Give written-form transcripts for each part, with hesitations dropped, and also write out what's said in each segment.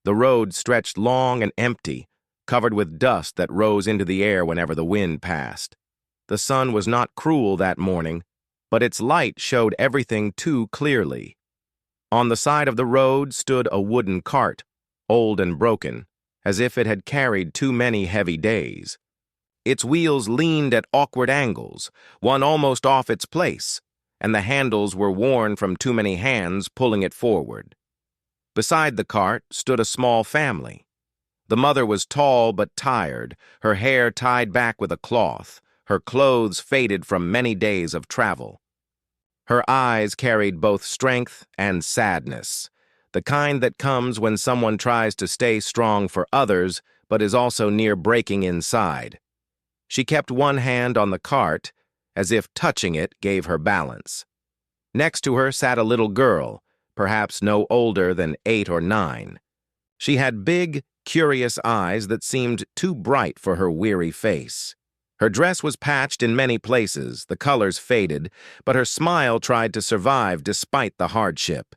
The road stretched long and empty, covered with dust that rose into the air whenever the wind passed. The sun was not cruel that morning, but its light showed everything too clearly. On the side of the road stood a wooden cart, old and broken, as if it had carried too many heavy days. Its wheels leaned at awkward angles, one almost off its place, and the handles were worn from too many hands pulling it forward. Beside the cart stood a small family. The mother was tall but tired, her hair tied back with a cloth, her clothes faded from many days of travel. Her eyes carried both strength and sadness, the kind that comes when someone tries to stay strong for others but is also near breaking inside. She kept one hand on the cart, as if touching it gave her balance. Next to her sat a little girl, perhaps no older than 8 or 9. She had big, curious eyes that seemed too bright for her weary face. Her dress was patched in many places, the colors faded, but her smile tried to survive despite the hardship.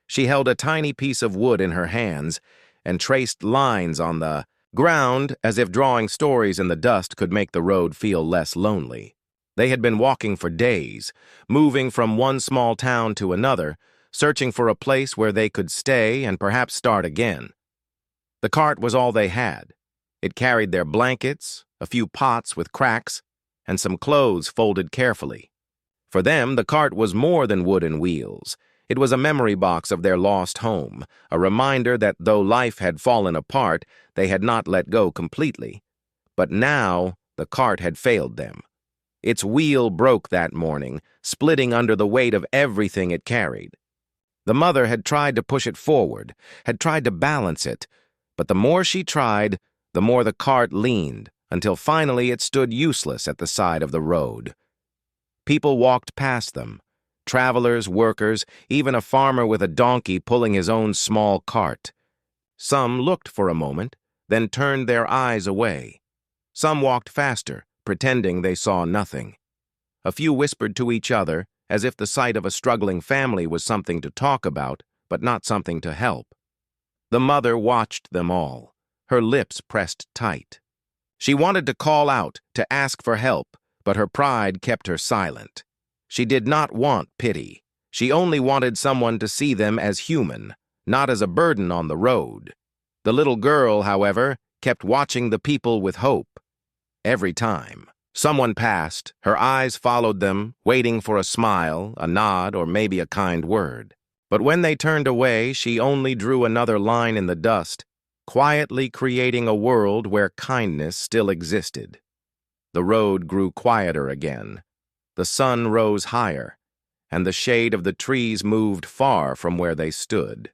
She held a tiny piece of wood in her hands and traced lines on the ground as if drawing stories in the dust could make the road feel less lonely. They had been walking for days, moving from one small town to another, searching for a place where they could stay and perhaps start again. The cart was all they had. It carried their blankets, a few pots with cracks, and some clothes folded carefully. For them, the cart was more than wood and wheels. It was a memory box of their lost home, a reminder that though life had fallen apart, they had not let go completely. But now, the cart had failed them. Its wheel broke that morning, splitting under the weight of everything it carried. The mother had tried to push it forward, had tried to balance it, but the more she tried, the more the cart leaned, until finally it stood useless at the side of the road. People walked past them, travelers, workers, even a farmer with a donkey pulling his own small cart. Some looked for a moment, then turned their eyes away. Some walked faster, pretending they saw nothing. A few whispered to each other, as if the sight of a struggling family was something to talk about, but not something to help. The mother watched them all, her lips pressed tight. She wanted to call out, to ask for help, but her pride kept her silent. She did not want pity. She only wanted someone to see them as human, not as a burden on the road. The little girl, however, kept watching the people with hope. Every time someone passed, her eyes followed them, waiting for a smile, a nod, or maybe a kind word. But when they turned away, she only drew another line in the dust, quietly creating a world where kindness still existed. The road grew quieter again. The sun rose higher, and the shade of the trees moved far from where they stood.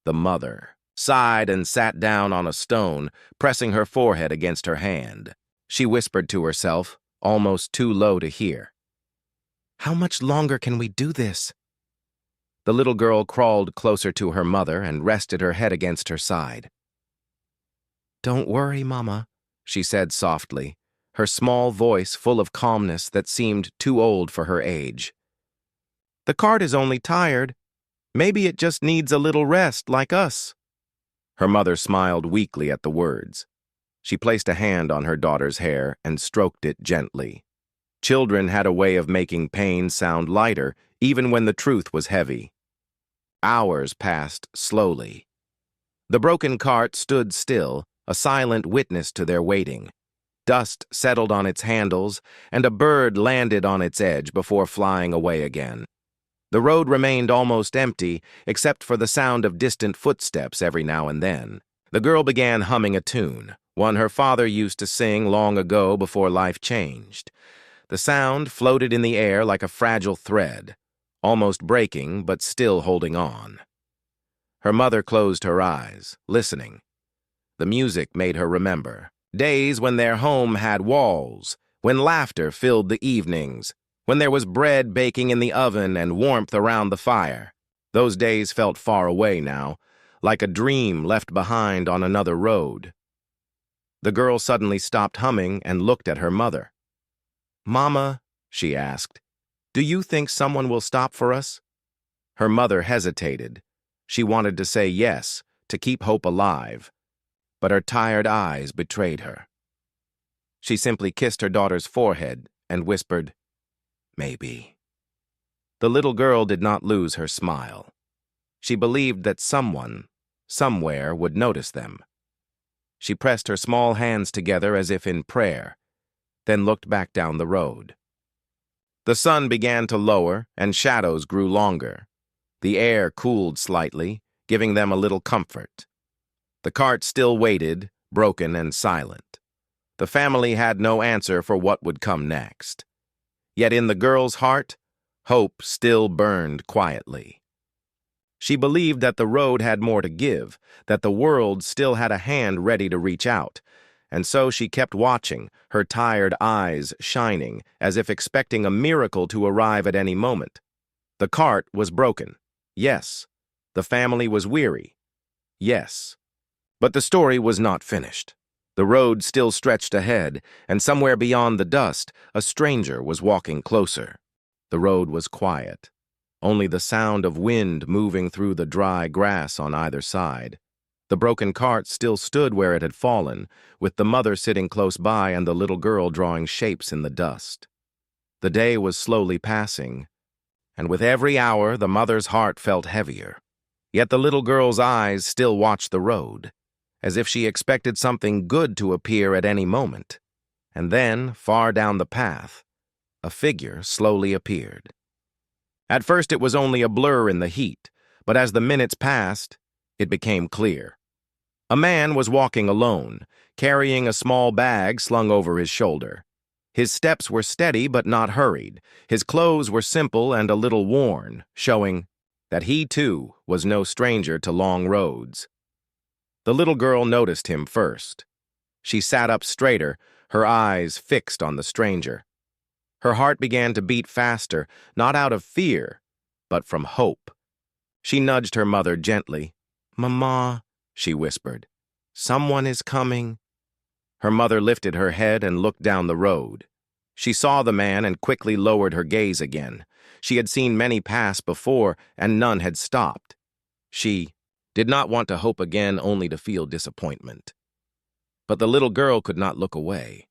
The mother sighed and sat down on a stone, pressing her forehead against her hand. She whispered to herself, almost too low to hear, "How much longer can we do this?" The little girl crawled closer to her mother and rested her head against her side. "Don't worry, Mama," she said softly, her small voice full of calmness that seemed too old for her age. "The cart is only tired. Maybe it just needs a little rest like us." Her mother smiled weakly at the words. She placed a hand on her daughter's hair and stroked it gently. Children had a way of making pain sound lighter, even when the truth was heavy. Hours passed slowly. The broken cart stood still, a silent witness to their waiting. Dust settled on its handles, and a bird landed on its edge before flying away again. The road remained almost empty, except for the sound of distant footsteps every now and then. The girl began humming a tune, one her father used to sing long ago before life changed. The sound floated in the air like a fragile thread, almost breaking but still holding on. Her mother closed her eyes, listening. The music made her remember days when their home had walls, when laughter filled the evenings, when there was bread baking in the oven and warmth around the fire. Those days felt far away now, like a dream left behind on another road. The girl suddenly stopped humming and looked at her mother. "Mama," she asked, "do you think someone will stop for us?" Her mother hesitated. She wanted to say yes, to keep hope alive, but her tired eyes betrayed her. She simply kissed her daughter's forehead and whispered, "Maybe." The little girl did not lose her smile. She believed that someone, somewhere, would notice them. She pressed her small hands together as if in prayer, then looked back down the road. The sun began to lower and shadows grew longer. The air cooled slightly, giving them a little comfort. The cart still waited, broken and silent. The family had no answer for what would come next. Yet in the girl's heart, hope still burned quietly. She believed that the road had more to give, that the world still had a hand ready to reach out, and so she kept watching, her tired eyes shining, as if expecting a miracle to arrive at any moment. The cart was broken. Yes. The family was weary. Yes. But the story was not finished. The road still stretched ahead, and somewhere beyond the dust, a stranger was walking closer. The road was quiet. Only the sound of wind moving through the dry grass on either side. The broken cart still stood where it had fallen, with the mother sitting close by and the little girl drawing shapes in the dust. The day was slowly passing, and with every hour the mother's heart felt heavier. Yet the little girl's eyes still watched the road, as if she expected something good to appear at any moment. And then, far down the path, a figure slowly appeared. At first it was only a blur in the heat, but as the minutes passed, it became clear. A man was walking alone, carrying a small bag slung over his shoulder. His steps were steady but not hurried. His clothes were simple and a little worn, showing that he, too, was no stranger to long roads. The little girl noticed him first. She sat up straighter, her eyes fixed on the stranger. Her heart began to beat faster, not out of fear, but from hope. She nudged her mother gently. "Mama," she whispered, "someone is coming." Her mother lifted her head and looked down the road. She saw the man and quickly lowered her gaze again. She had seen many pass before, and none had stopped. She did not want to hope again, only to feel disappointment. But the little girl could not look away.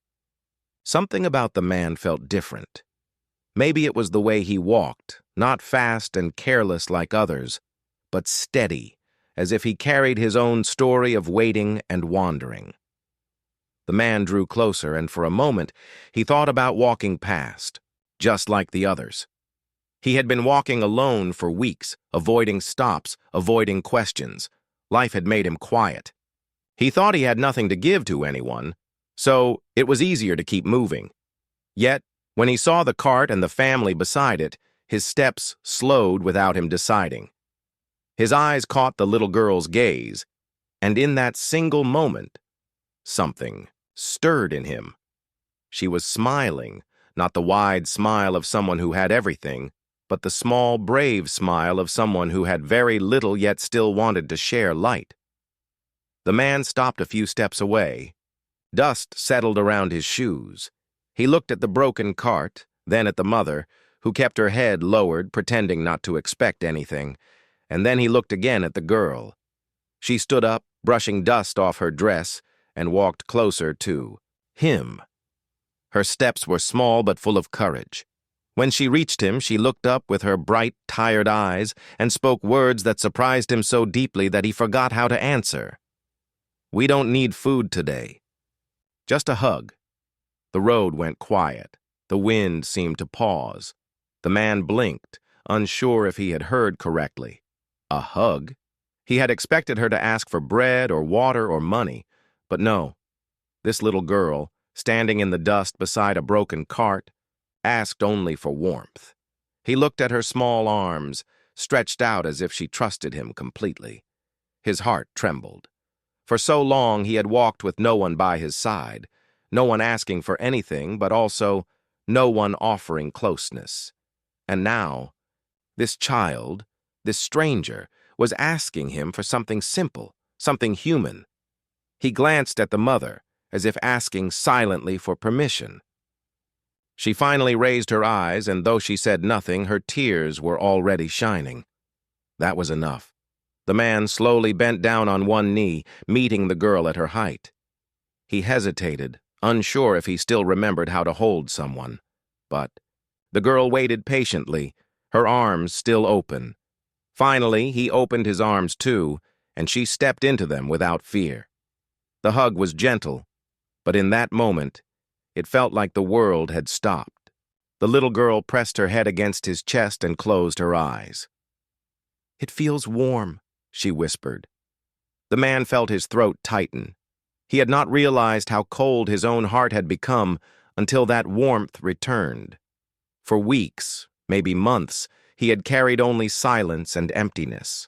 Something about the man felt different. Maybe it was the way he walked, not fast and careless like others, but steady, as if he carried his own story of waiting and wandering. The man drew closer, and for a moment he thought about walking past, just like the others. He had been walking alone for weeks, avoiding stops, avoiding questions. Life had made him quiet. He thought he had nothing to give to anyone, so it was easier to keep moving. Yet, when he saw the cart and the family beside it, his steps slowed without him deciding. His eyes caught the little girl's gaze, and in that single moment, something stirred in him. She was smiling, not the wide smile of someone who had everything, but the small, brave smile of someone who had very little yet still wanted to share light. The man stopped a few steps away. Dust settled around his shoes. He looked at the broken cart, then at the mother, who kept her head lowered, pretending not to expect anything, and then he looked again at the girl. She stood up, brushing dust off her dress, and walked closer to him. Her steps were small but full of courage. When she reached him, she looked up with her bright, tired eyes and spoke words that surprised him so deeply that he forgot how to answer. "We don't need food today. Just a hug." The road went quiet. The wind seemed to pause. The man blinked, unsure if he had heard correctly. A hug? He had expected her to ask for bread or water or money, but no. This little girl, standing in the dust beside a broken cart, asked only for warmth. He looked at her small arms, stretched out as if she trusted him completely. His heart trembled. For so long he had walked with no one by his side, no one asking for anything, but also no one offering closeness. And now, this child, this stranger, was asking him for something simple, something human. He glanced at the mother, as if asking silently for permission. She finally raised her eyes, and though she said nothing, her tears were already shining. That was enough. The man slowly bent down on one knee, meeting the girl at her height. He hesitated, unsure if he still remembered how to hold someone. But the girl waited patiently, her arms still open. Finally, he opened his arms too, and she stepped into them without fear. The hug was gentle, but in that moment, it felt like the world had stopped. The little girl pressed her head against his chest and closed her eyes. "It feels warm," she whispered. The man felt his throat tighten. He had not realized how cold his own heart had become until that warmth returned. For weeks, maybe months, he had carried only silence and emptiness.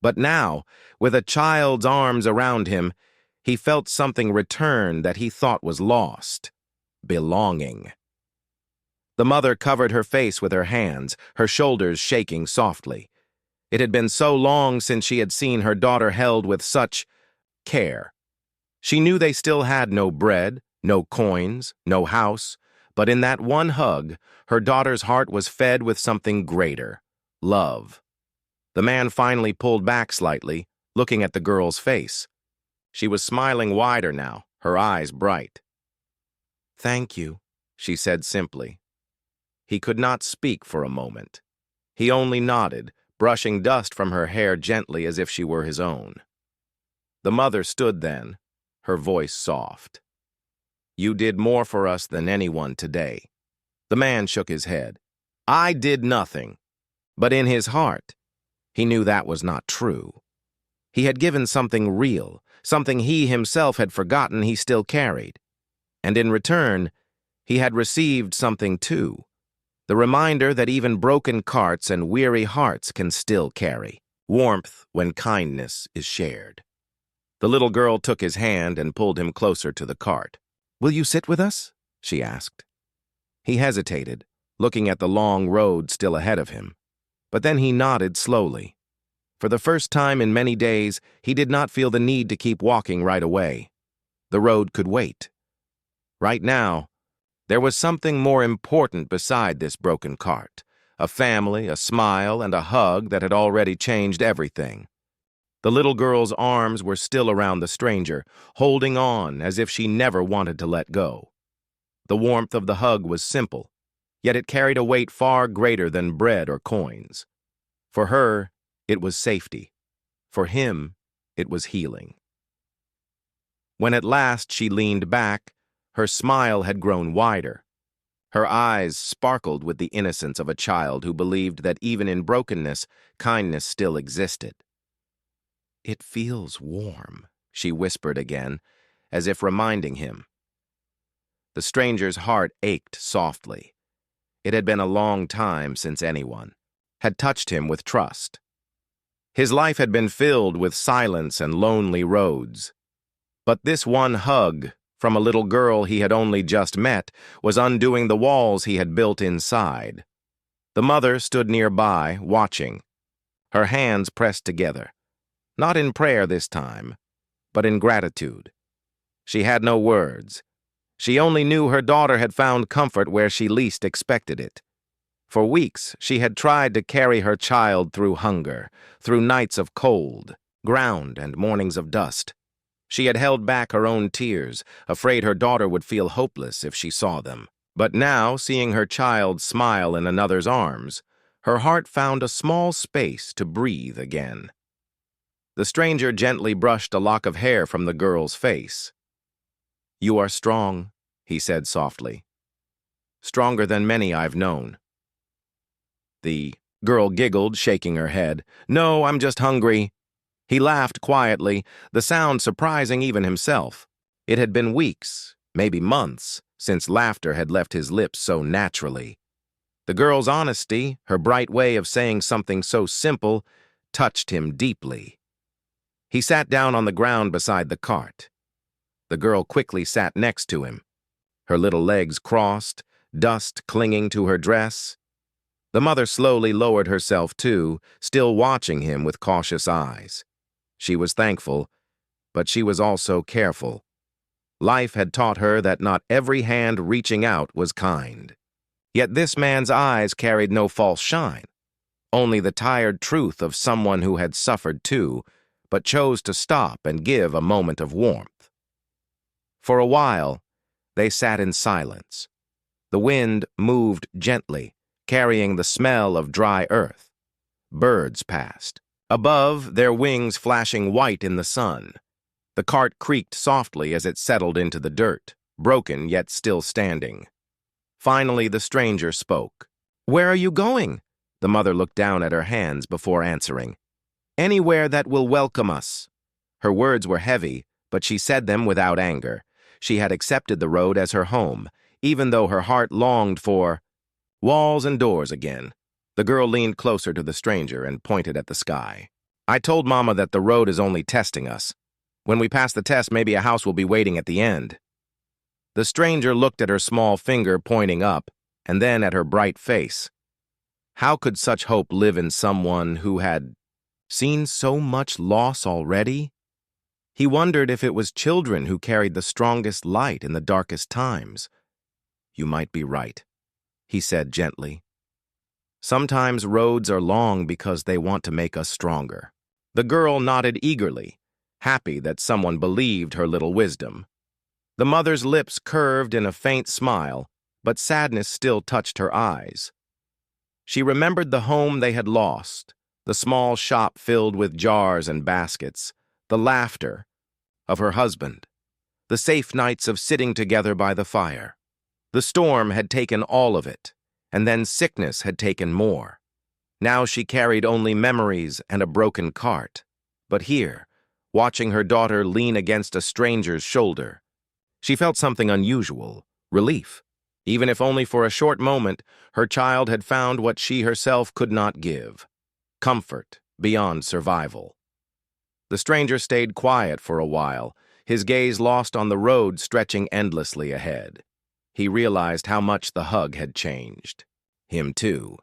But now, with a child's arms around him, he felt something return that he thought was lost: belonging. The mother covered her face with her hands, her shoulders shaking softly. It had been so long since she had seen her daughter held with such care. She knew they still had no bread, no coins, no house, but in that one hug, her daughter's heart was fed with something greater: love. The man finally pulled back slightly, looking at the girl's face. She was smiling wider now, her eyes bright. "Thank you," she said simply. He could not speak for a moment. He only nodded, brushing dust from her hair gently as if she were his own. The mother stood then, her voice soft. "You did more for us than anyone today." The man shook his head. "I did nothing." But in his heart, he knew that was not true. He had given something real, something he himself had forgotten he still carried. And in return, he had received something too: the reminder that even broken carts and weary hearts can still carry warmth when kindness is shared. The little girl took his hand and pulled him closer to the cart. "Will you sit with us?" she asked. He hesitated, looking at the long road still ahead of him. But then he nodded slowly. For the first time in many days, he did not feel the need to keep walking right away. The road could wait. Right now, there was something more important beside this broken cart: a family, a smile, and a hug that had already changed everything. The little girl's arms were still around the stranger, holding on as if she never wanted to let go. The warmth of the hug was simple, yet it carried a weight far greater than bread or coins. For her, it was safety. For him, it was healing. When at last she leaned back, her smile had grown wider. Her eyes sparkled with the innocence of a child who believed that even in brokenness, kindness still existed. "It feels warm," she whispered again, as if reminding him. The stranger's heart ached softly. It had been a long time since anyone had touched him with trust. His life had been filled with silence and lonely roads. But this one hug from a little girl he had only just met was undoing the walls he had built inside. The mother stood nearby, watching, her hands pressed together, not in prayer this time, but in gratitude. She had no words. She only knew her daughter had found comfort where she least expected it. For weeks, she had tried to carry her child through hunger, through nights of cold, ground, and mornings of dust. She had held back her own tears, afraid her daughter would feel hopeless if she saw them. But now, seeing her child smile in another's arms, her heart found a small space to breathe again. The stranger gently brushed a lock of hair from the girl's face. "You are strong," he said softly. "Stronger than many I've known." The girl giggled, shaking her head. "No, I'm just hungry." He laughed quietly, the sound surprising even himself. It had been weeks, maybe months, since laughter had left his lips so naturally. The girl's honesty, her bright way of saying something so simple, touched him deeply. He sat down on the ground beside the cart. The girl quickly sat next to him, her little legs crossed, dust clinging to her dress. The mother slowly lowered herself too, still watching him with cautious eyes. She was thankful, but she was also careful. Life had taught her that not every hand reaching out was kind. Yet this man's eyes carried no false shine. only the tired truth of someone who had suffered too, but chose to stop and give a moment of warmth. For a while, they sat in silence. The wind moved gently, carrying the smell of dry earth. Birds passed. Above, their wings flashing white in the sun. The cart creaked softly as it settled into the dirt, broken yet still standing. Finally, the stranger spoke. "Where are you going?" The mother looked down at her hands before answering. "Anywhere that will welcome us." Her words were heavy, but she said them without anger. She had accepted the road as her home, even though her heart longed for walls and doors again. The girl leaned closer to the stranger and pointed at the sky. "I told Mama that the road is only testing us. When we pass the test, maybe a house will be waiting at the end." The stranger looked at her small finger pointing up, and then at her bright face. How could such hope live in someone who had seen so much loss already? He wondered if it was children who carried the strongest light in the darkest times. "You might be right," he said gently. "Sometimes roads are long because they want to make us stronger." The girl nodded eagerly, happy that someone believed her little wisdom. The mother's lips curved in a faint smile, but sadness still touched her eyes. She remembered the home they had lost, the small shop filled with jars and baskets, the laughter of her husband, the safe nights of sitting together by the fire. The storm had taken all of it, and then sickness had taken more. Now she carried only memories and a broken cart. But here, watching her daughter lean against a stranger's shoulder, she felt something unusual, relief. Even if only for a short moment, her child had found what she herself could not give: comfort beyond survival. The stranger stayed quiet for a while, his gaze lost on the road stretching endlessly ahead. He realized how much the hug had changed. Him too.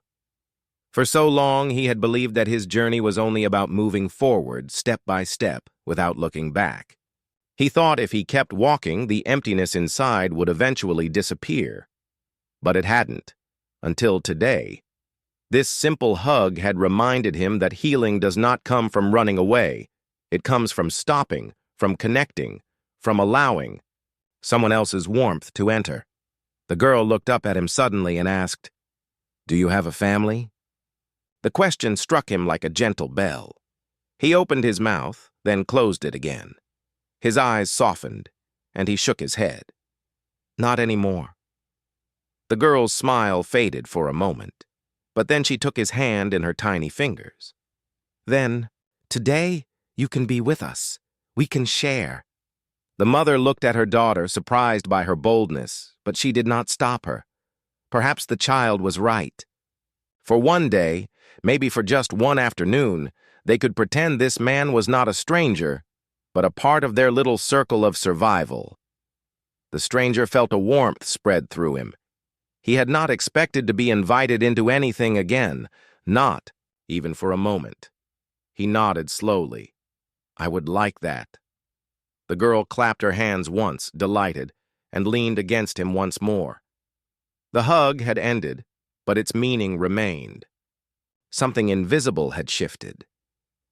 For so long, he had believed that his journey was only about moving forward, step by step, without looking back. He thought if he kept walking, the emptiness inside would eventually disappear. But it hadn't, until today. This simple hug had reminded him that healing does not come from running away. It comes from stopping, from connecting, from allowing someone else's warmth to enter. The girl looked up at him suddenly and asked, "Do you have a family?" The question struck him like a gentle bell. He opened his mouth, then closed it again. His eyes softened, and he shook his head. "Not anymore." The girl's smile faded for a moment, but then she took his hand in her tiny fingers. "Then, today, you can be with us. We can share." The mother looked at her daughter, surprised by her boldness, but she did not stop her. Perhaps the child was right. For one day, maybe for just one afternoon, they could pretend this man was not a stranger, but a part of their little circle of survival. The stranger felt a warmth spread through him. He had not expected to be invited into anything again, not even for a moment. He nodded slowly. "I would like that." The girl clapped her hands once, delighted, and leaned against him once more. The hug had ended, but its meaning remained. Something invisible had shifted.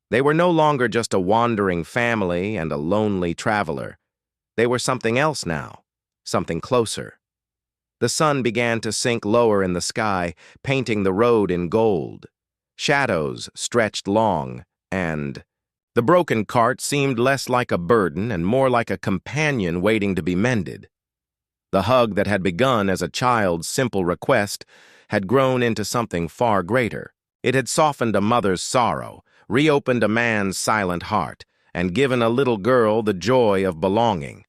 They were no longer just a wandering family and a lonely traveler. They were something else now, something closer. The sun began to sink lower in the sky, painting the road in gold. Shadows stretched long, and the broken cart seemed less like a burden and more like a companion waiting to be mended. The hug that had begun as a child's simple request had grown into something far greater. It had softened a mother's sorrow, reopened a man's silent heart, and given a little girl the joy of belonging.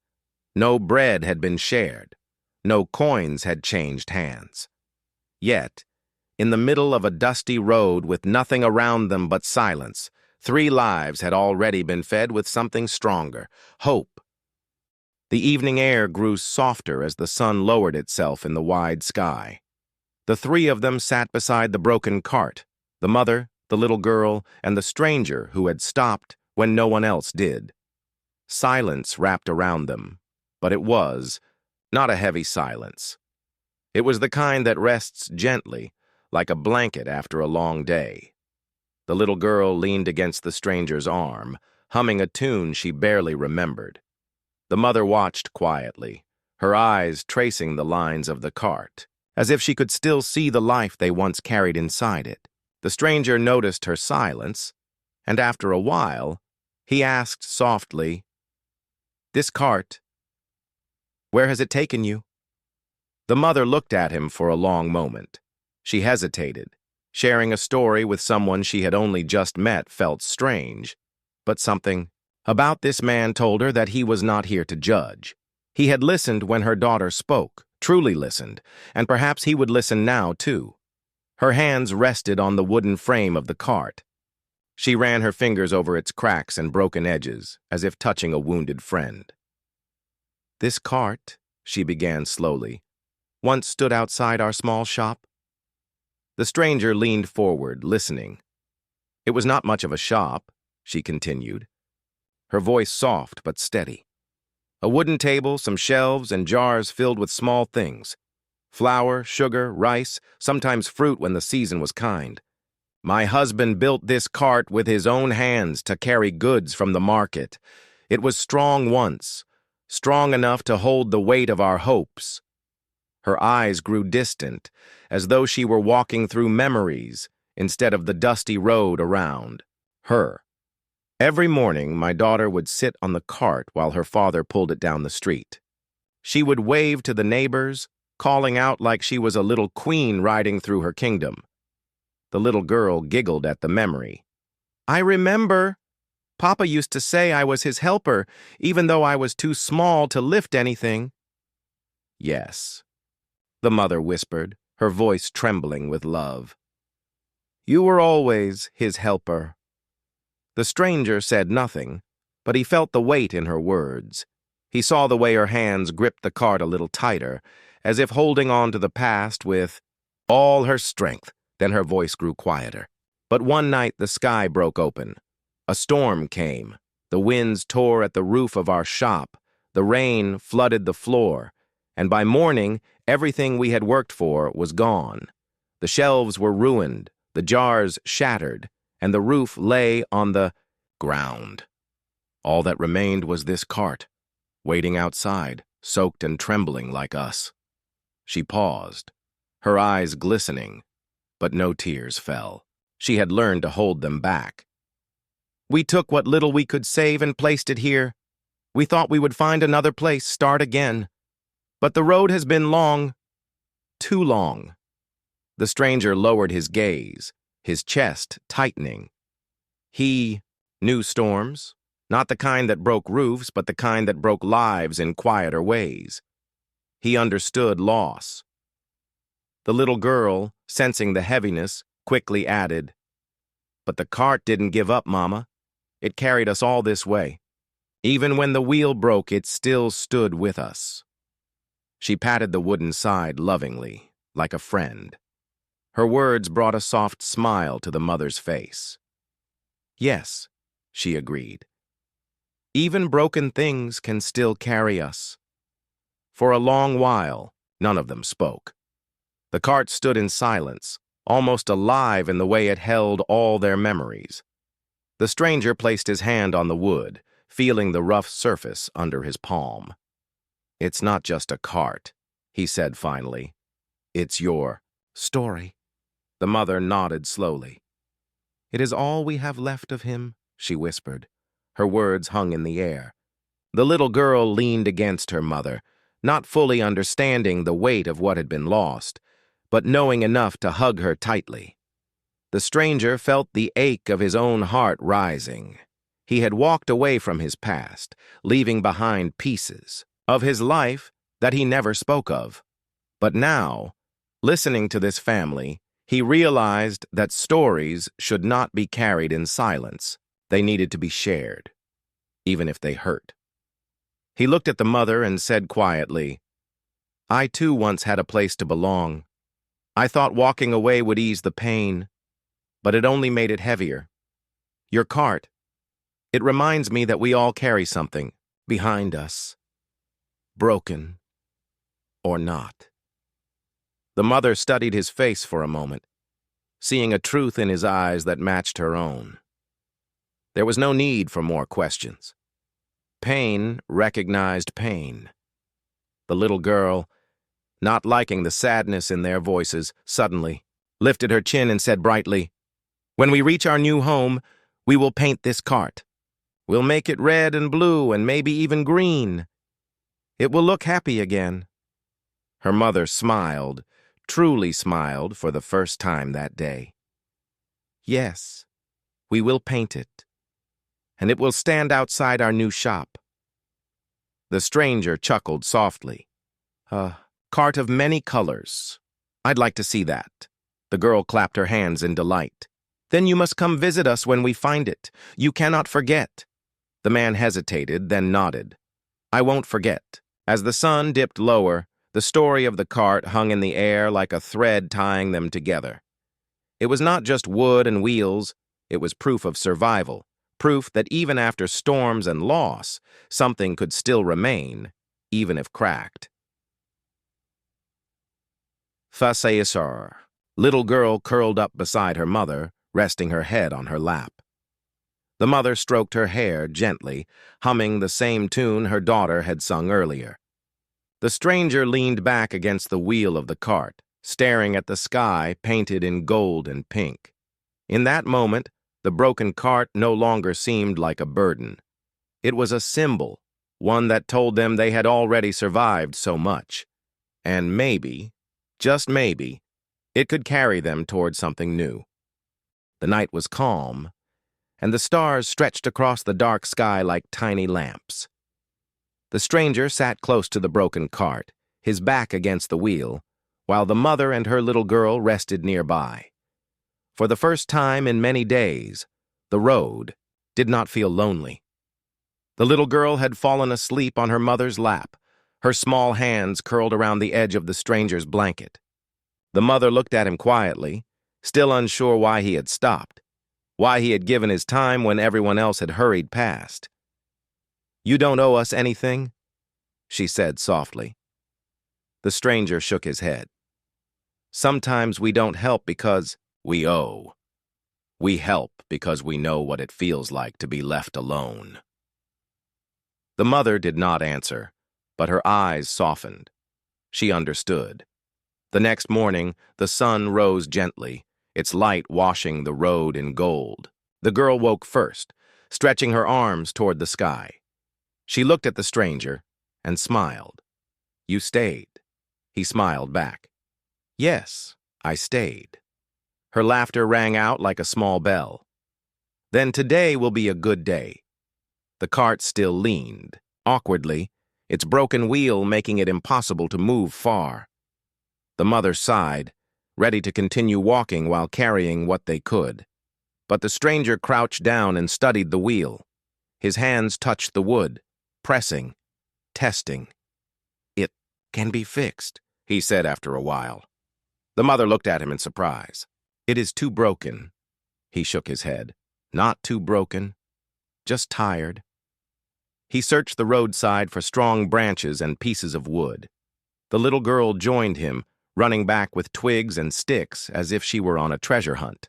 No bread had been shared. No coins had changed hands. Yet, in the middle of a dusty road with nothing around them but silence, 3 lives had already been fed with something stronger: hope. The evening air grew softer as the sun lowered itself in the wide sky. The 3 of them sat beside the broken cart: the mother, the little girl, and the stranger who had stopped when no one else did. Silence wrapped around them, but it was not a heavy silence. It was the kind that rests gently, like a blanket after a long day. The little girl leaned against the stranger's arm, humming a tune she barely remembered. The mother watched quietly, her eyes tracing the lines of the cart, as if she could still see the life they once carried inside it. The stranger noticed her silence, and after a while, he asked softly, "This cart, where has it taken you?" The mother looked at him for a long moment. She hesitated. Sharing a story with someone she had only just met felt strange, but something about this man told her that he was not here to judge. He had listened when her daughter spoke, truly listened, and perhaps he would listen now too. Her hands rested on the wooden frame of the cart. She ran her fingers over its cracks and broken edges, as if touching a wounded friend. "This cart," she began slowly, "once stood outside our small shop." The stranger leaned forward, listening. "It was not much of a shop," she continued, her voice soft but steady. "A wooden table, some shelves, and jars filled with small things. Flour, sugar, rice, sometimes fruit when the season was kind. My husband built this cart with his own hands to carry goods from the market. It was strong once, strong enough to hold the weight of our hopes." Her eyes grew distant, as though she were walking through memories instead of the dusty road around her. Every morning, my daughter would sit on the cart while her father pulled it down the street. She would wave to the neighbors, calling out like she was a little queen riding through her kingdom. The little girl giggled at the memory. "I remember. Papa used to say I was his helper, even though I was too small to lift anything." "Yes," the mother whispered, her voice trembling with love. "You were always his helper." The stranger said nothing, but he felt the weight in her words. He saw the way her hands gripped the cart a little tighter, as if holding on to the past with all her strength. Then her voice grew quieter. But one night the sky broke open. A storm came. The winds tore at the roof of our shop. The rain flooded the floor. And by morning, everything we had worked for was gone. The shelves were ruined, the jars shattered, and the roof lay on the ground. All that remained was this cart, waiting outside, soaked and trembling like us. She paused, her eyes glistening, but no tears fell. She had learned to hold them back. "We took what little we could save and placed it here. We thought we would find another place, start again. But the road has been long, too long." The stranger lowered his gaze, his chest tightening. He knew storms, not the kind that broke roofs, but the kind that broke lives in quieter ways. He understood loss. The little girl, sensing the heaviness, quickly added, "But the cart didn't give up, Mama. It carried us all this way. Even when the wheel broke, it still stood with us." She patted the wooden side lovingly, like a friend. Her words brought a soft smile to the mother's face. "Yes," she agreed. "Even broken things can still carry us." For a long while, none of them spoke. The cart stood in silence, almost alive in the way it held all their memories. The stranger placed his hand on the wood, feeling the rough surface under his palm. "It's not just a cart," he said finally. "It's your story." The mother nodded slowly. "It is all we have left of him," she whispered. Her words hung in the air. The little girl leaned against her mother, not fully understanding the weight of what had been lost, but knowing enough to hug her tightly. The stranger felt the ache of his own heart rising. He had walked away from his past, leaving behind pieces of his life that he never spoke of. But now, listening to this family, he realized that stories should not be carried in silence. They needed to be shared, even if they hurt. He looked at the mother and said quietly, "I too once had a place to belong. I thought walking away would ease the pain, but it only made it heavier. Your cart, it reminds me that we all carry something behind us, broken or not." The mother studied his face for a moment. seeing a truth in his eyes that matched her own. There was no need for more questions. Pain recognized pain. The little girl, not liking the sadness in their voices, suddenly lifted her chin and said brightly, "When we reach our new home, we will paint this cart. We'll make it red and blue and maybe even green. It will look happy again." Her mother smiled, truly smiled for the first time that day. "Yes, we will paint it, and it will stand outside our new shop." The stranger chuckled softly. "A cart of many colors. I'd like to see that." The girl clapped her hands in delight. "Then you must come visit us when we find it. You cannot forget." The man hesitated, then nodded. "I won't forget." As the sun dipped lower, the story of the cart hung in the air like a thread tying them together. It was not just wood and wheels, it was proof of survival, proof that even after storms and loss, something could still remain, even if cracked. Fasaisar, little girl curled up beside her mother, resting her head on her lap. The mother stroked her hair gently, humming the same tune her daughter had sung earlier. The stranger leaned back against the wheel of the cart, staring at the sky painted in gold and pink. In that moment, the broken cart no longer seemed like a burden. It was a symbol, one that told them they had already survived so much. And maybe, just maybe, it could carry them toward something new. The night was calm, and the stars stretched across the dark sky like tiny lamps. The stranger sat close to the broken cart, his back against the wheel, while the mother and her little girl rested nearby. For the first time in many days, the road did not feel lonely. The little girl had fallen asleep on her mother's lap, her small hands curled around the edge of the stranger's blanket. The mother looked at him quietly, still unsure why he had stopped, why he had given his time when everyone else had hurried past. "You don't owe us anything," she said softly. The stranger shook his head. "Sometimes we don't help because we owe. We help because we know what it feels like to be left alone." The mother did not answer, but her eyes softened. She understood. The next morning, the sun rose gently, its light washing the road in gold. The girl woke first, stretching her arms toward the sky. She looked at the stranger and smiled. "You stayed." He smiled back. "Yes, I stayed." Her laughter rang out like a small bell. "Then today will be a good day." The cart still leaned, awkwardly, its broken wheel making it impossible to move far. The mother sighed, ready to continue walking while carrying what they could. But the stranger crouched down and studied the wheel. His hands touched the wood, pressing, testing. "It can be fixed," he said after a while. The mother looked at him in surprise. "It is too broken." He shook his head. "Not too broken, just tired." He searched the roadside for strong branches and pieces of wood. The little girl joined him, running back with twigs and sticks as if she were on a treasure hunt.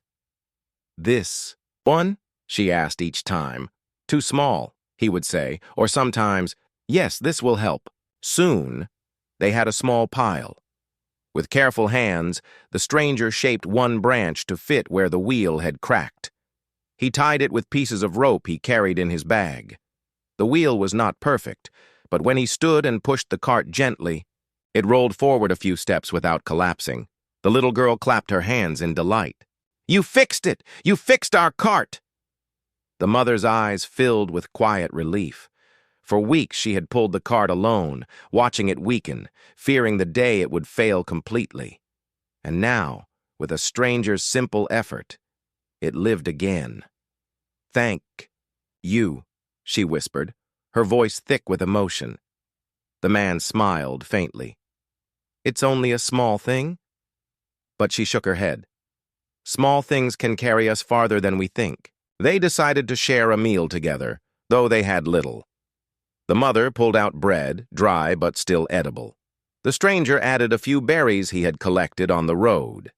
"This one?" she asked each time. "Too small," he would say, or sometimes, "Yes, this will help." Soon, they had a small pile. With careful hands, the stranger shaped one branch to fit where the wheel had cracked. He tied it with pieces of rope he carried in his bag. The wheel was not perfect, but when he stood and pushed the cart gently, it rolled forward a few steps without collapsing. The little girl clapped her hands in delight. "You fixed it! You fixed our cart!" The mother's eyes filled with quiet relief. For weeks she had pulled the cart alone, watching it weaken, fearing the day it would fail completely. And now, with a stranger's simple effort, it lived again. "Thank you," she whispered, her voice thick with emotion. The man smiled faintly. "It's only a small thing?" But she shook her head. "Small things can carry us farther than we think." They decided to share a meal together, though they had little. The mother pulled out bread, dry but still edible. The stranger added a few berries he had collected on the road.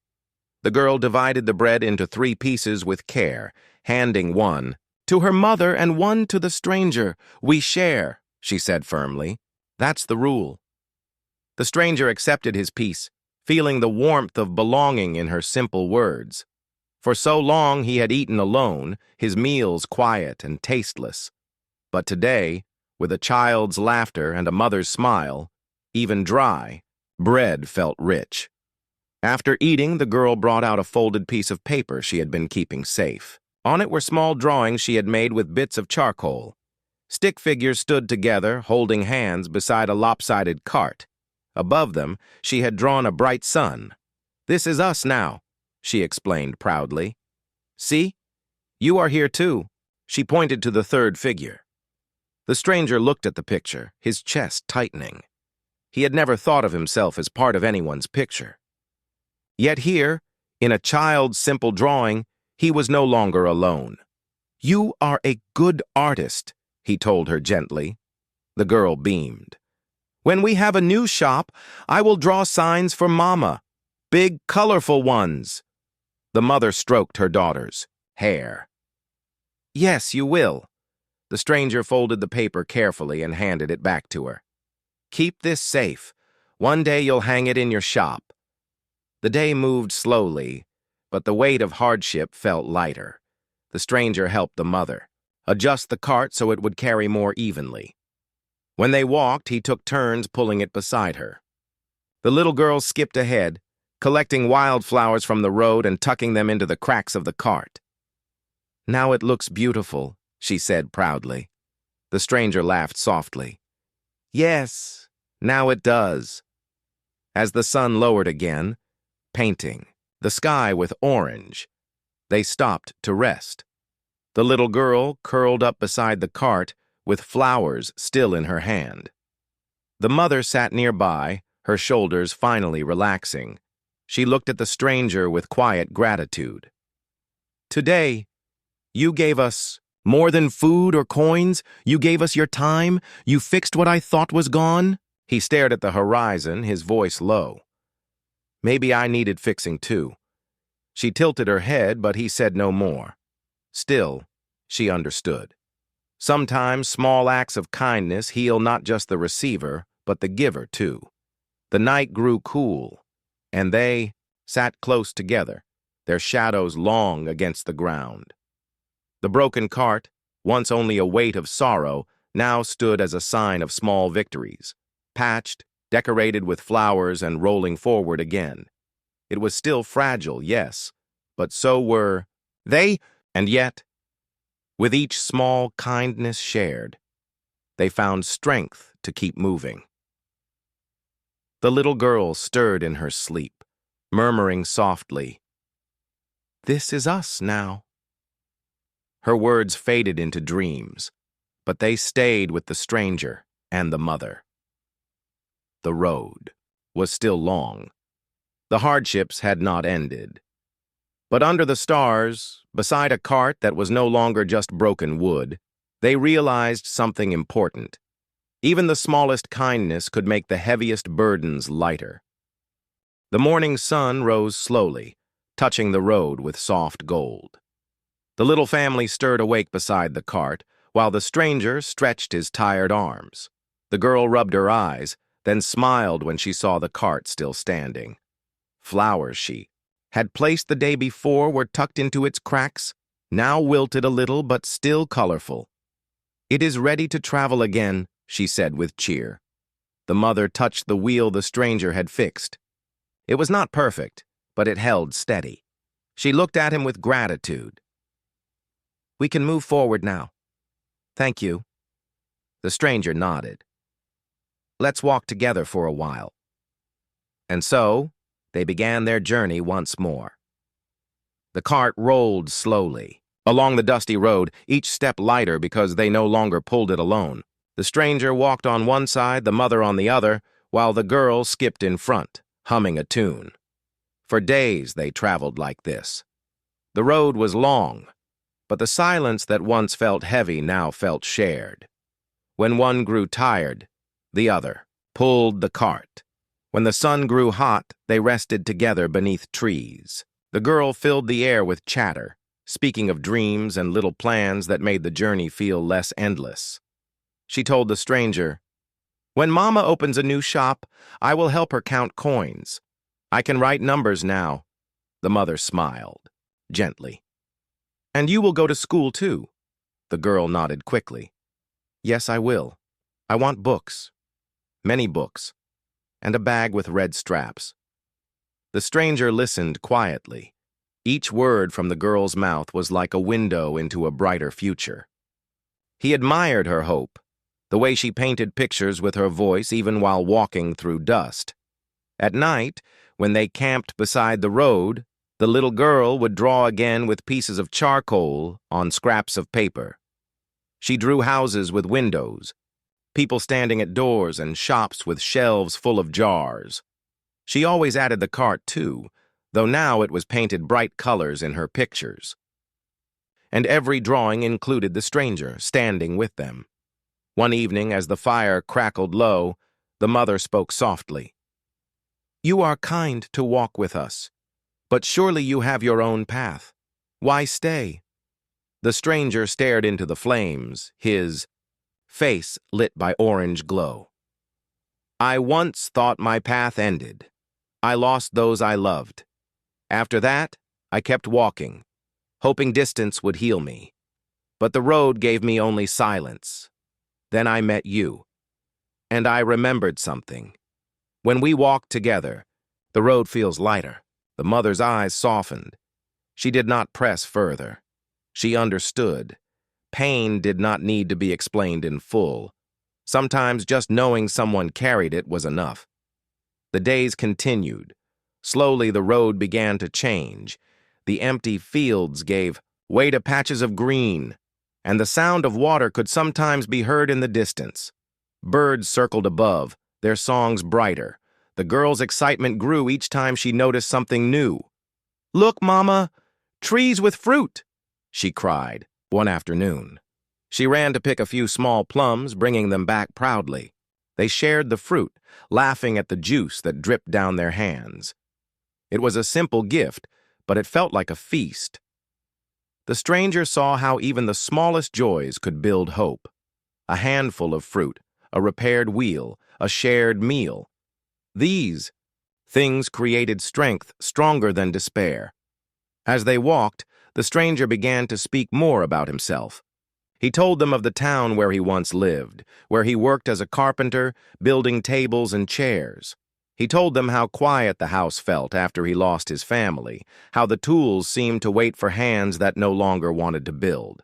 The girl divided the bread into 3 pieces with care, handing one to her mother and one to the stranger. "We share," she said firmly. "That's the rule." The stranger accepted his piece, feeling the warmth of belonging in her simple words. For so long he had eaten alone, his meals quiet and tasteless. But today, with a child's laughter and a mother's smile, even dry, bread felt rich. After eating, the girl brought out a folded piece of paper she had been keeping safe. On it were small drawings she had made with bits of charcoal. Stick figures stood together, holding hands beside a lopsided cart. Above them, she had drawn a bright sun. "This is us now," she explained proudly. "See? You are here too." She pointed to the 3rd figure. The stranger looked at the picture, his chest tightening. He had never thought of himself as part of anyone's picture. Yet here, in a child's simple drawing, he was no longer alone. "You are a good artist," he told her gently. The girl beamed. "When we have a new shop, I will draw signs for Mama. Big, colorful ones." The mother stroked her daughter's hair. "Yes, you will." The stranger folded the paper carefully and handed it back to her. "Keep this safe. One day you'll hang it in your shop." The day moved slowly, but the weight of hardship felt lighter. The stranger helped the mother adjust the cart so it would carry more evenly. When they walked, he took turns pulling it beside her. The little girl skipped ahead, collecting wildflowers from the road and tucking them into the cracks of the cart. "Now it looks beautiful," she said proudly. The stranger laughed softly. "Yes, now it does." As the sun lowered again, painting the sky with orange, they stopped to rest. The little girl curled up beside the cart with flowers still in her hand. The mother sat nearby, her shoulders finally relaxing. She looked at the stranger with quiet gratitude. "Today, you gave us more than food or coins. You gave us your time. You fixed what I thought was gone." He stared at the horizon, his voice low. "Maybe I needed fixing too." She tilted her head, but he said no more. Still, she understood. Sometimes small acts of kindness heal not just the receiver, but the giver too. The night grew cool, and they sat close together, their shadows long against the ground. The broken cart, once only a weight of sorrow, now stood as a sign of small victories, patched, decorated with flowers and rolling forward again. It was still fragile, yes, but so were they, and yet, with each small kindness shared, they found strength to keep moving. The little girl stirred in her sleep, murmuring softly, "This is us now." Her words faded into dreams, but they stayed with the stranger and the mother. The road was still long. The hardships had not ended. But under the stars, beside a cart that was no longer just broken wood, they realized something important. Even the smallest kindness could make the heaviest burdens lighter. The morning sun rose slowly, touching the road with soft gold. The little family stirred awake beside the cart, while the stranger stretched his tired arms. The girl rubbed her eyes, then smiled when she saw the cart still standing. Flowers she had placed the day before were tucked into its cracks, now wilted a little but still colorful. "It is ready to travel again," she said with cheer. The mother touched the wheel the stranger had fixed. It was not perfect, but it held steady. She looked at him with gratitude. "We can move forward now." "Thank you." The stranger nodded. "Let's walk together for a while." And so, they began their journey once more. The cart rolled slowly along the dusty road, each step lighter because they no longer pulled it alone. The stranger walked on one side, the mother on the other, while the girl skipped in front, humming a tune. For days they traveled like this. The road was long, but the silence that once felt heavy now felt shared. When one grew tired, the other pulled the cart. When the sun grew hot, they rested together beneath trees. The girl filled the air with chatter, speaking of dreams and little plans that made the journey feel less endless. She told the stranger, "When Mama opens a new shop, I will help her count coins. I can write numbers now." The mother smiled, gently. "And you will go to school too?" The girl nodded quickly. "Yes, I will. I want books. Many books. And a bag with red straps." The stranger listened quietly. Each word from the girl's mouth was like a window into a brighter future. He admired her hope, the way she painted pictures with her voice even while walking through dust. At night, when they camped beside the road, the little girl would draw again with pieces of charcoal on scraps of paper. She drew houses with windows, people standing at doors, and shops with shelves full of jars. She always added the cart, too, though now it was painted bright colors in her pictures. And every drawing included the stranger standing with them. One evening, as the fire crackled low, the mother spoke softly. "You are kind to walk with us, but surely you have your own path. Why stay?" The stranger stared into the flames, his face lit by orange glow. "I once thought my path ended. I lost those I loved. After that, I kept walking, hoping distance would heal me. But the road gave me only silence. Then I met you, and I remembered something. When we walked together, the road feels lighter." The mother's eyes softened. She did not press further. She understood. Pain did not need to be explained in full. Sometimes just knowing someone carried it was enough. The days continued. Slowly the road began to change. The empty fields gave way to patches of green, and the sound of water could sometimes be heard in the distance. Birds circled above, their songs brighter. The girl's excitement grew each time she noticed something new. "Look, Mama, trees with fruit!" she cried one afternoon. She ran to pick a few small plums, bringing them back proudly. They shared the fruit, laughing at the juice that dripped down their hands. It was a simple gift, but it felt like a feast. The stranger saw how even the smallest joys could build hope. A handful of fruit, a repaired wheel, a shared meal. These things created strength stronger than despair. As they walked, the stranger began to speak more about himself. He told them of the town where he once lived, where he worked as a carpenter, building tables and chairs. He told them how quiet the house felt after he lost his family, how the tools seemed to wait for hands that no longer wanted to build.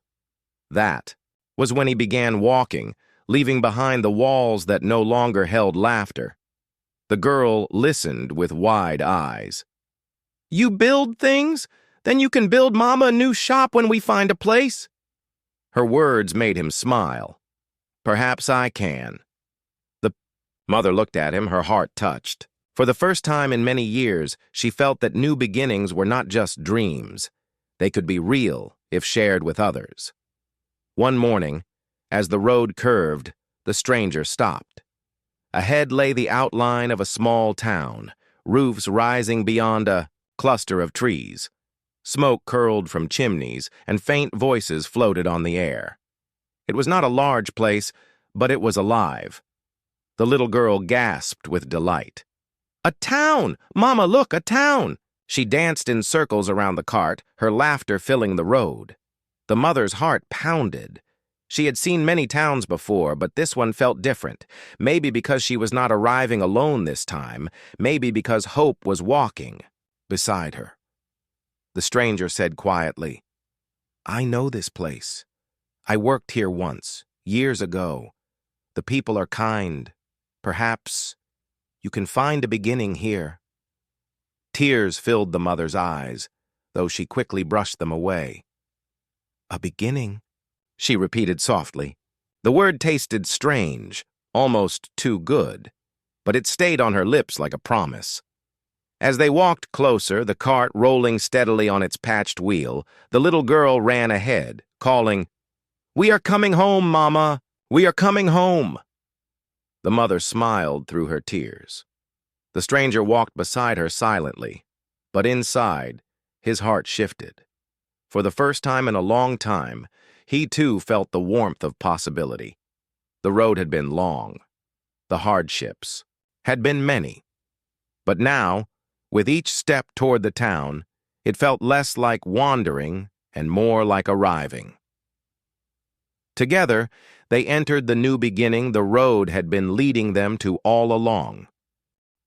That was when he began walking, leaving behind the walls that no longer held laughter. The girl listened with wide eyes. "You build things? Then you can build Mama a new shop when we find a place." Her words made him smile. "Perhaps I can." The mother looked at him, her heart touched. For the first time in many years, she felt that new beginnings were not just dreams. They could be real if shared with others. One morning, as the road curved, the stranger stopped. Ahead lay the outline of a small town, roofs rising beyond a cluster of trees. Smoke curled from chimneys, and faint voices floated on the air. It was not a large place, but it was alive. The little girl gasped with delight. "A town! Mama, look, a town!" She danced in circles around the cart, her laughter filling the road. The mother's heart pounded. She had seen many towns before, but this one felt different. Maybe because she was not arriving alone this time, maybe because hope was walking beside her. The stranger said quietly, "I know this place. I worked here once, years ago. The people are kind. Perhaps you can find a beginning here." Tears filled the mother's eyes, though she quickly brushed them away. "A beginning?" she repeated softly. The word tasted strange, almost too good, but it stayed on her lips like a promise. As they walked closer, the cart rolling steadily on its patched wheel, the little girl ran ahead, calling, "We are coming home, Mama! We are coming home!" The mother smiled through her tears. The stranger walked beside her silently, but inside, His heart shifted. For the first time in a long time, he too felt the warmth of possibility. The road had been long. The hardships had been many. But now, with each step toward the town, it felt less like wandering and more like arriving. Together, they entered the new beginning the road had been leading them to all along.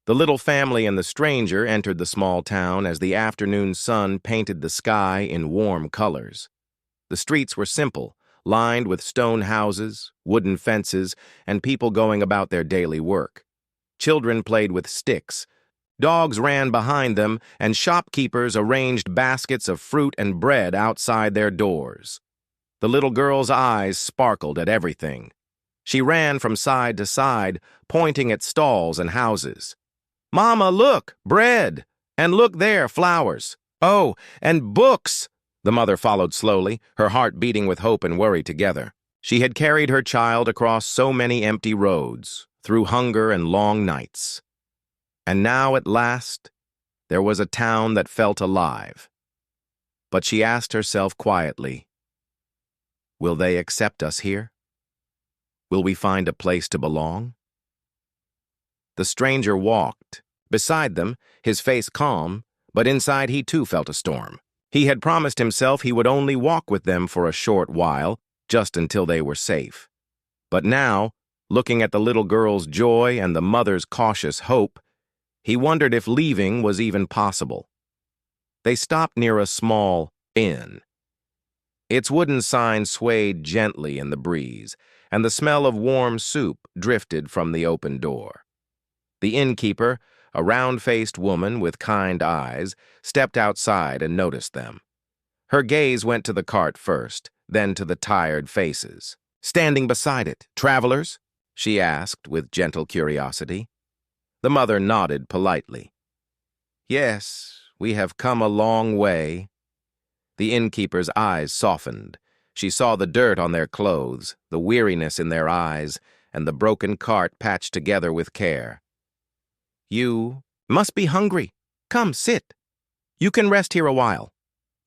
The little family and the stranger entered the small town as the afternoon sun painted the sky in warm colors. The streets were simple, lined with stone houses, wooden fences, and people going about their daily work. Children played with sticks. Dogs ran behind them, and shopkeepers arranged baskets of fruit and bread outside their doors. The little girl's eyes sparkled at everything. She ran from side to side, pointing at stalls and houses. "Mama, look, bread! And look there, flowers! Oh, and books!" The mother followed slowly, her heart beating with hope and worry together. She had carried her child across so many empty roads, through hunger and long nights. And now, at last, there was a town that felt alive. But she asked herself quietly, will they accept us here? Will we find a place to belong? The stranger walked. Beside them, his face calm, but inside he too felt a storm. He had promised himself he would only walk with them for a short while, just until they were safe. But now, looking at the little girl's joy and the mother's cautious hope, he wondered if leaving was even possible. They stopped near a small inn. Its wooden sign swayed gently in the breeze, and the smell of warm soup drifted from the open door. The innkeeper, a round-faced woman with kind eyes, stepped outside and noticed them. Her gaze went to the cart first, then to the tired faces. Standing beside it, "Travelers?" she asked with gentle curiosity. The mother nodded politely. "Yes, we have come a long way." The innkeeper's eyes softened. She saw the dirt on their clothes, the weariness in their eyes, and the broken cart patched together with care. "You must be hungry. Come, sit. You can rest here a while."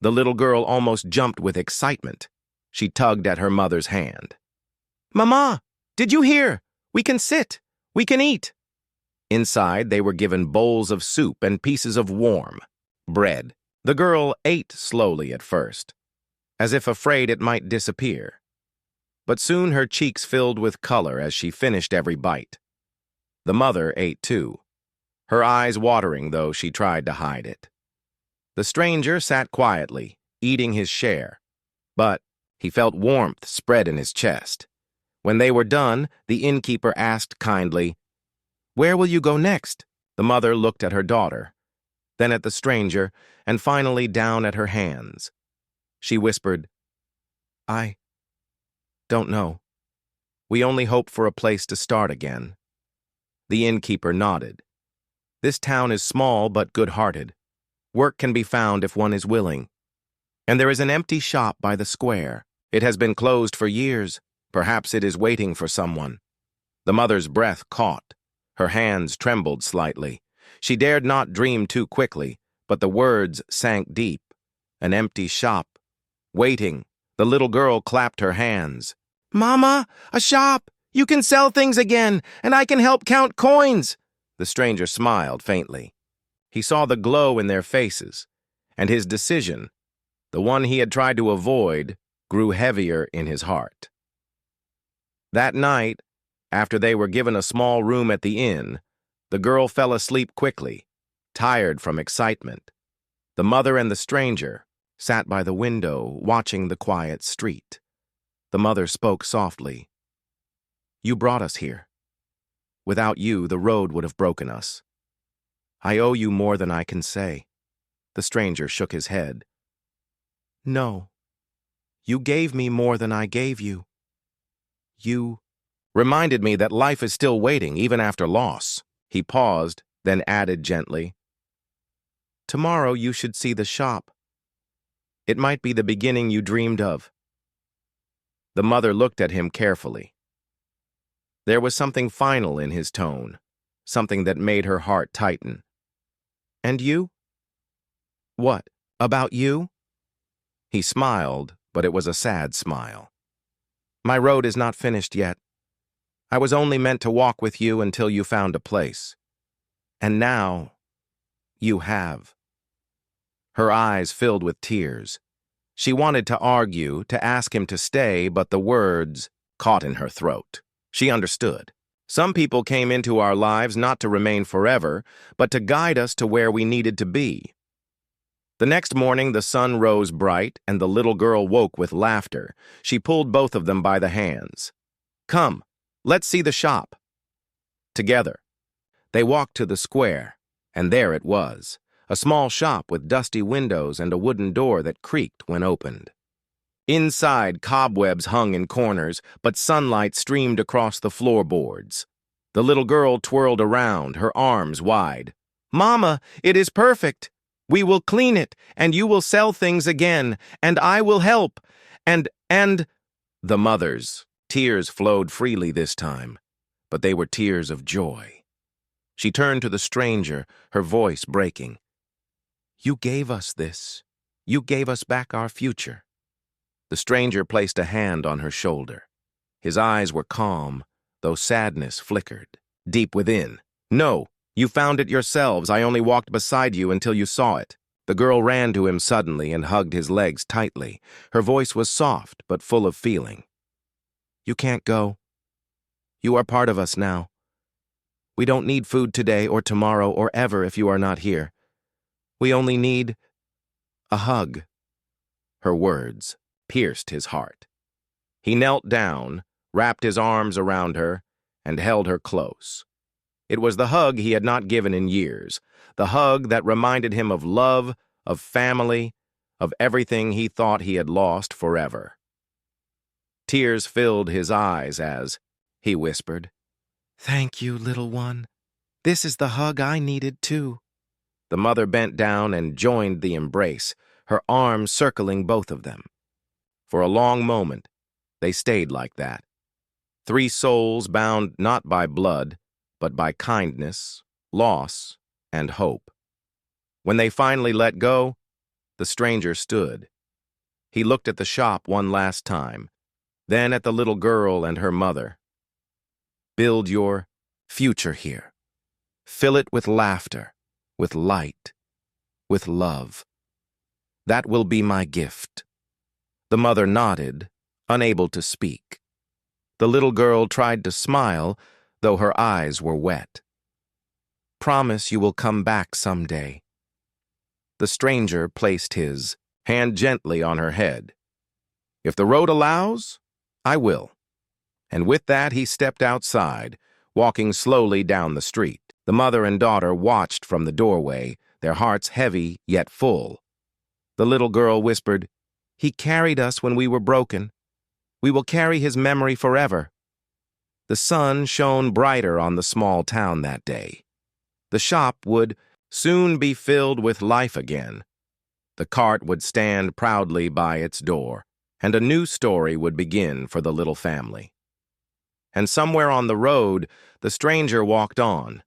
The little girl almost jumped with excitement. She tugged at her mother's hand. "Mama, did you hear? We can sit. We can eat." Inside, they were given bowls of soup and pieces of warm bread. The girl ate slowly at first, as if afraid it might disappear. But soon her cheeks filled with color as she finished every bite. The mother ate too, her eyes watering though she tried to hide it. The stranger sat quietly, eating his share, but he felt warmth spread in his chest. When they were done, the innkeeper asked kindly, "Where will you go next?" The mother looked at her daughter, then at the stranger, and finally down at her hands. She whispered, "I don't know. We only hope for a place to start again." The innkeeper nodded. "This town is small but good-hearted. Work can be found if one is willing. And there is an empty shop by the square. It has been closed for years. Perhaps it is waiting for someone." The mother's breath caught. Her hands trembled slightly. She dared not dream too quickly, but the words sank deep. An empty shop. Waiting. The little girl clapped her hands. "Mama, a shop! You can sell things again, and I can help count coins!" The stranger smiled faintly. He saw the glow in their faces, and his decision, the one he had tried to avoid, grew heavier in his heart. That night, after they were given a small room at the inn, the girl fell asleep quickly, tired from excitement. The mother and the stranger sat by the window, watching the quiet street. The mother spoke softly. "You brought us here. Without you, the road would have broken us. I owe you more than I can say." The stranger shook his head. "No, you gave me more than I gave you. You reminded me that life is still waiting, even after loss." He paused, then added gently, "Tomorrow you should see the shop. It might be the beginning you dreamed of." The mother looked at him carefully. There was something final in his tone, something that made her heart tighten. "And you?" "What?" About you? He smiled, but it was a sad smile. My road is not finished yet. I was only meant to walk with you until you found a place. And now, you have. Her eyes filled with tears. She wanted to argue, to ask him to stay, but the words caught in her throat. She understood. Some people came into our lives not to remain forever, but to guide us to where we needed to be. The next morning, the sun rose bright, and the little girl woke with laughter. She pulled both of them by the hands. Come, let's see the shop. Together, they walked to the square, and there it was, a small shop with dusty windows and a wooden door that creaked when opened. Inside, cobwebs hung in corners, but sunlight streamed across the floorboards. The little girl twirled around, her arms wide. Mama, it is perfect. We will clean it, and you will sell things again, and I will help, and... The mother's tears flowed freely this time, but they were tears of joy. She turned to the stranger, her voice breaking. You gave us this. You gave us back our future. The stranger placed a hand on her shoulder. His eyes were calm, though sadness flickered deep within. No. You found it yourselves. I only walked beside you until you saw it. The girl ran to him suddenly and hugged his legs tightly. Her voice was soft but full of feeling. You can't go. You are part of us now. We don't need food today or tomorrow or ever if you are not here. We only need a hug. Her words pierced his heart. He knelt down, wrapped his arms around her, and held her close. It was the hug he had not given in years, the hug that reminded him of love, of family, of everything he thought he had lost forever. Tears filled his eyes as he whispered, Thank you, little one. This is the hug I needed too. The mother bent down and joined the embrace, her arms circling both of them. For a long moment, they stayed like that. Three souls bound not by blood, but by kindness, loss, and hope. When they finally let go, the stranger stood. He looked at the shop one last time, then at the little girl and her mother. Build your future here. Fill it with laughter, with light, with love. That will be my gift. The mother nodded, unable to speak. The little girl tried to smile, though her eyes were wet. Promise you will come back someday. The stranger placed his hand gently on her head. If the road allows, I will. And with that he stepped outside, walking slowly down the street. The mother and daughter watched from the doorway, their hearts heavy yet full. The little girl whispered, He carried us when we were broken. We will carry his memory forever. The sun shone brighter on the small town that day. The shop would soon be filled with life again. The cart would stand proudly by its door, and a new story would begin for the little family. And somewhere on the road, the stranger walked on,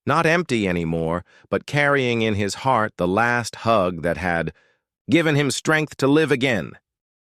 not empty anymore, but carrying in his heart the last hug that had given him strength to live again.